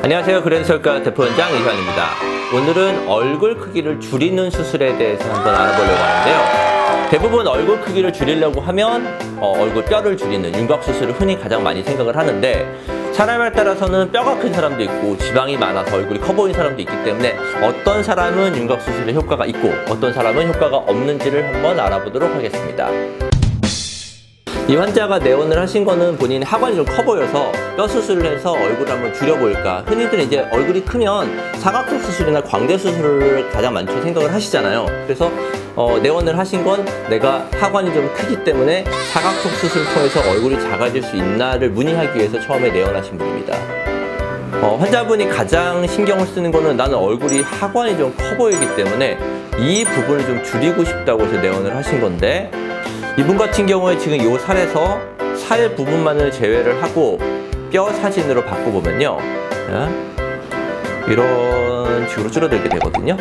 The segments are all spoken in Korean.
안녕하세요. 그랜서울과 대표원장 이현입니다. 오늘은 얼굴 크기를 줄이는 수술에 대해서 한번 알아보려고 하는데요. 대부분 얼굴 크기를 줄이려고 하면 얼굴 뼈를 줄이는 윤곽 수술을 흔히 가장 많이 생각을 하는데, 사람에 따라서는 뼈가 큰 사람도 있고 지방이 많아서 얼굴이 커 보이는 사람도 있기 때문에 어떤 사람은 윤곽 수술에 효과가 있고 어떤 사람은 효과가 없는지를 한번 알아보도록 하겠습니다. 이 환자가 내원을 하신 거는 본인이 하관이 좀 커 보여서 뼈 수술을 해서 얼굴을 한번 줄여볼까. 흔히들 이제 얼굴이 크면 사각턱 수술이나 광대 수술을 가장 많이 생각을 하시잖아요. 그래서 내원을 하신 건 내가 하관이 좀 크기 때문에 사각턱 수술을 통해서 얼굴이 작아질 수 있나를 문의하기 위해서 처음에 내원하신 분입니다. 환자분이 가장 신경을 쓰는 거는 나는 얼굴이 하관이 좀 커 보이기 때문에 이 부분을 좀 줄이고 싶다고 해서 내원을 하신 건데, 이분 같은 경우에 지금 이 살에서 살 부분만을 제외를 하고 뼈 사진으로 바꿔보면요, 이런 식으로 줄어들게 되거든요.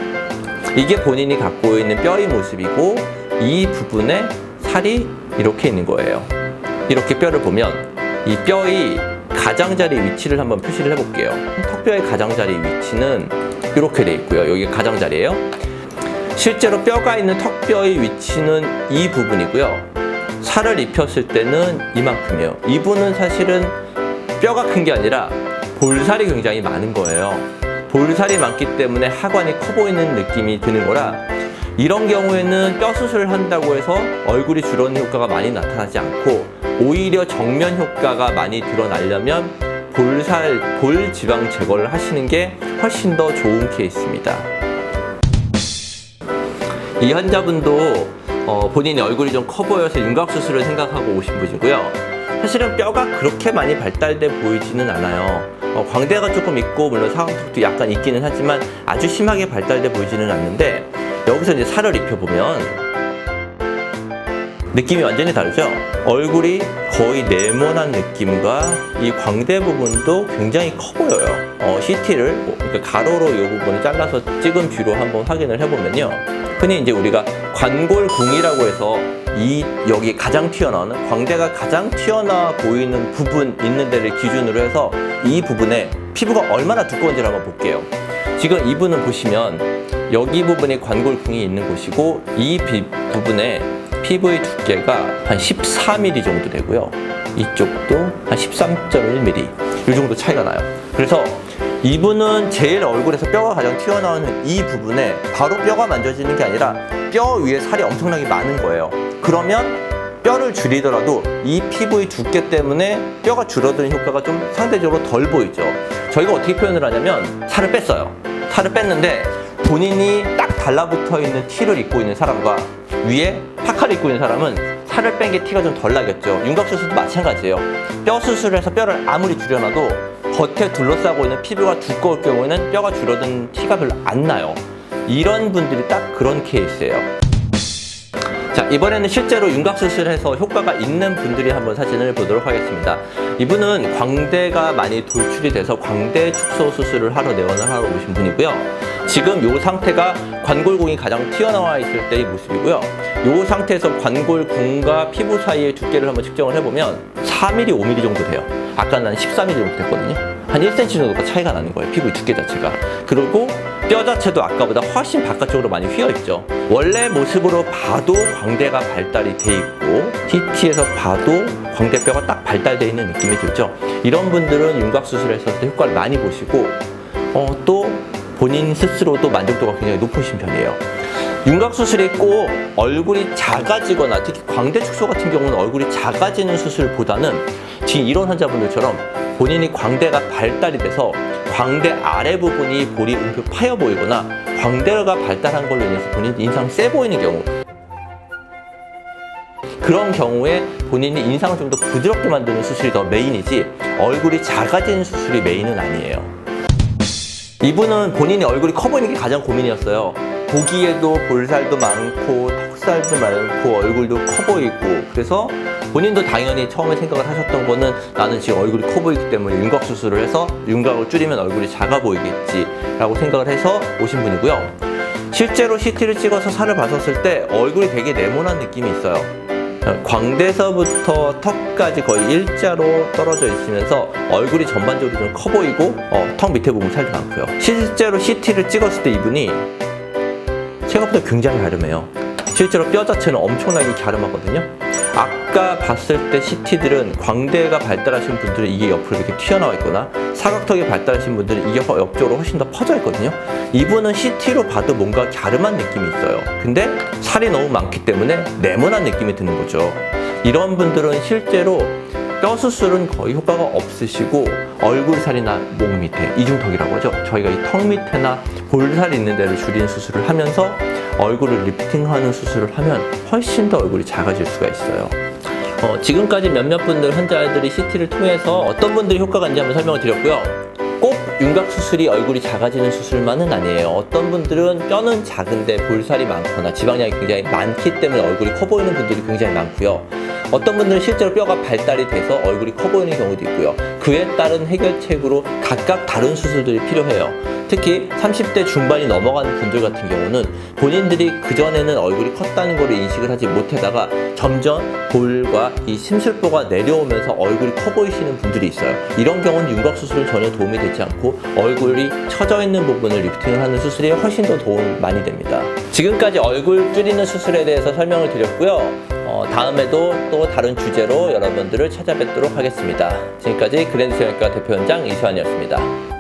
이게 본인이 갖고 있는 뼈의 모습이고, 이 부분에 살이 이렇게 있는 거예요. 이렇게 뼈를 보면 이 뼈의 가장자리 위치를 한번 표시를 해볼게요. 턱뼈의 가장자리 위치는 이렇게 돼 있고요. 여기 가장자리예요. 실제로 뼈가 있는 턱뼈의 위치는 이 부분이고요. 살을 입혔을 때는 이만큼이에요. 이분은 사실은 뼈가 큰 게 아니라 볼살이 굉장히 많은 거예요. 볼살이 많기 때문에 하관이 커 보이는 느낌이 드는 거라, 이런 경우에는 뼈 수술을 한다고 해서 얼굴이 줄어드는 효과가 많이 나타나지 않고 오히려 정면 효과가 많이 드러나려면 볼 지방 제거를 하시는 게 훨씬 더 좋은 케이스입니다. 이 환자분도 본인의 얼굴이 좀 커 보여서 윤곽 수술을 생각하고 오신 분이고요. 사실은 뼈가 그렇게 많이 발달돼 보이지는 않아요. 광대가 조금 있고 물론 사각턱도 약간 있기는 하지만 아주 심하게 발달돼 보이지는 않는데, 여기서 이제 살을 입혀보면 느낌이 완전히 다르죠? 얼굴이 거의 네모난 느낌과 이 광대 부분도 굉장히 커 보여요. CT를 그러니까 가로로 이 부분을 잘라서 찍은 뷰로 한번 확인을 해보면요, 흔히 이제 우리가 관골궁이라고 해서 여기 가장 튀어나오는, 광대가 가장 튀어나와 보이는 부분 있는 데를 기준으로 해서 이 부분에 피부가 얼마나 두꺼운지를 한번 볼게요. 지금 이분은 보시면 여기 부분에 관골궁이 있는 곳이고, 이 부분에 피부의 두께가 한 14mm 정도 되고요. 이쪽도 한 13.1mm 이 정도 차이가 나요. 그래서 이분은 제일 얼굴에서 뼈가 가장 튀어나오는 이 부분에 바로 뼈가 만져지는 게 아니라 뼈 위에 살이 엄청나게 많은 거예요. 그러면 뼈를 줄이더라도 이 피부의 두께 때문에 뼈가 줄어드는 효과가 좀 상대적으로 덜 보이죠. 저희가 어떻게 표현을 하냐면, 살을 뺐어요. 살을 뺐는데 본인이 딱 달라붙어 있는 티를 입고 있는 사람과 위에 파카를 입고 있는 사람은 살을 뺀 게 티가 좀 덜 나겠죠. 윤곽 수술도 마찬가지예요. 뼈 수술을 해서 뼈를 아무리 줄여놔도 겉에 둘러싸고 있는 피부가 두꺼울 경우에는 뼈가 줄어든 티가 별로 안 나요. 이런 분들이 딱 그런 케이스예요. 자, 이번에는 실제로 윤곽 수술해서 효과가 있는 분들이 한번 사진을 보도록 하겠습니다. 이분은 광대가 많이 돌출이 돼서 광대 축소 수술을 하러 내원을 하러 오신 분이고요. 지금 이 상태가 관골궁이 가장 튀어나와 있을 때의 모습이고요. 이 상태에서 관골궁과 피부 사이의 두께를 한번 측정을 해보면 4mm, 5mm 정도 돼요. 아까 난 14mm 정도 됐거든요. 한 1cm 정도가 차이가 나는 거예요, 피부의 두께 자체가. 그리고 뼈 자체도 아까보다 훨씬 바깥쪽으로 많이 휘어있죠. 원래 모습으로 봐도 광대가 발달이 돼 있고, CT에서 봐도 광대뼈가 딱 발달되어 있는 느낌이 들죠. 이런 분들은 윤곽 수술에서 효과를 많이 보시고, 또 본인 스스로도 만족도가 굉장히 높으신 편이에요. 윤곽 수술이 꼭 얼굴이 작아지거나, 특히 광대 축소 같은 경우는 얼굴이 작아지는 수술보다는 지금 이런 환자분들처럼 본인이 광대가 발달이 돼서 광대 아래 부분이 볼이 은근 파여 보이거나 광대가 발달한 걸로 인해서 본인 인상 세 보이는 경우, 그런 경우에 본인이 인상을 좀 더 부드럽게 만드는 수술이 더 메인이지 얼굴이 작아지는 수술이 메인은 아니에요. 이분은 본인이 얼굴이 커 보이는 게 가장 고민이었어요. 보기에도 볼살도 많고 턱살도 많고 얼굴도 커 보이고, 그래서 본인도 당연히 처음에 생각을 하셨던 거는 나는 지금 얼굴이 커 보이기 때문에 윤곽 수술을 해서 윤곽을 줄이면 얼굴이 작아 보이겠지 라고 생각을 해서 오신 분이고요. 실제로 CT를 찍어서 살을 봤었을 때 얼굴이 되게 네모난 느낌이 있어요. 광대서부터 턱까지 거의 일자로 떨어져 있으면서 얼굴이 전반적으로 좀 커 보이고 턱 밑에 부분 살도 많고요. 실제로 CT를 찍었을 때 이분이 생각보다 굉장히 갸름해요. 실제로 뼈 자체는 엄청나게 갸름하거든요. 아까 봤을 때 CT들은 광대가 발달하신 분들은 이게 옆으로 이렇게 튀어나와 있거나 사각턱이 발달하신 분들은 이게 옆쪽으로 훨씬 더 퍼져 있거든요. 이분은 CT로 봐도 뭔가 갸름한 느낌이 있어요. 근데 살이 너무 많기 때문에 네모난 느낌이 드는 거죠. 이런 분들은 실제로 뼈 수술은 거의 효과가 없으시고 얼굴살이나 목 밑에, 이중턱이라고 하죠. 저희가 이 턱 밑에나 볼살이 있는 데를 줄이는 수술을 하면서 얼굴을 리프팅하는 수술을 하면 훨씬 더 얼굴이 작아질 수가 있어요. 지금까지 몇몇 분들 환자들이 CT를 통해서 어떤 분들이 효과가 있는지 한번 설명을 드렸고요. 꼭 윤곽 수술이 얼굴이 작아지는 수술만은 아니에요. 어떤 분들은 뼈는 작은데 볼살이 많거나 지방량이 굉장히 많기 때문에 얼굴이 커 보이는 분들이 굉장히 많고요. 어떤 분들은 실제로 뼈가 발달이 돼서 얼굴이 커 보이는 경우도 있고요. 그에 따른 해결책으로 각각 다른 수술들이 필요해요. 특히 30대 중반이 넘어가는 분들 같은 경우는 본인들이 그전에는 얼굴이 컸다는 걸 인식을 하지 못하다가 점점 볼과 이 심술보가 내려오면서 얼굴이 커 보이시는 분들이 있어요. 이런 경우는 윤곽 수술은 전혀 도움이 되지 않고 얼굴이 처져 있는 부분을 리프팅을 하는 수술이 훨씬 더 도움이 많이 됩니다. 지금까지 얼굴 줄이는 수술에 대해서 설명을 드렸고요. 다음에도 또 다른 주제로 여러분들을 찾아뵙도록 하겠습니다. 지금까지 그랜드 성형외과 대표원장 이수환이었습니다.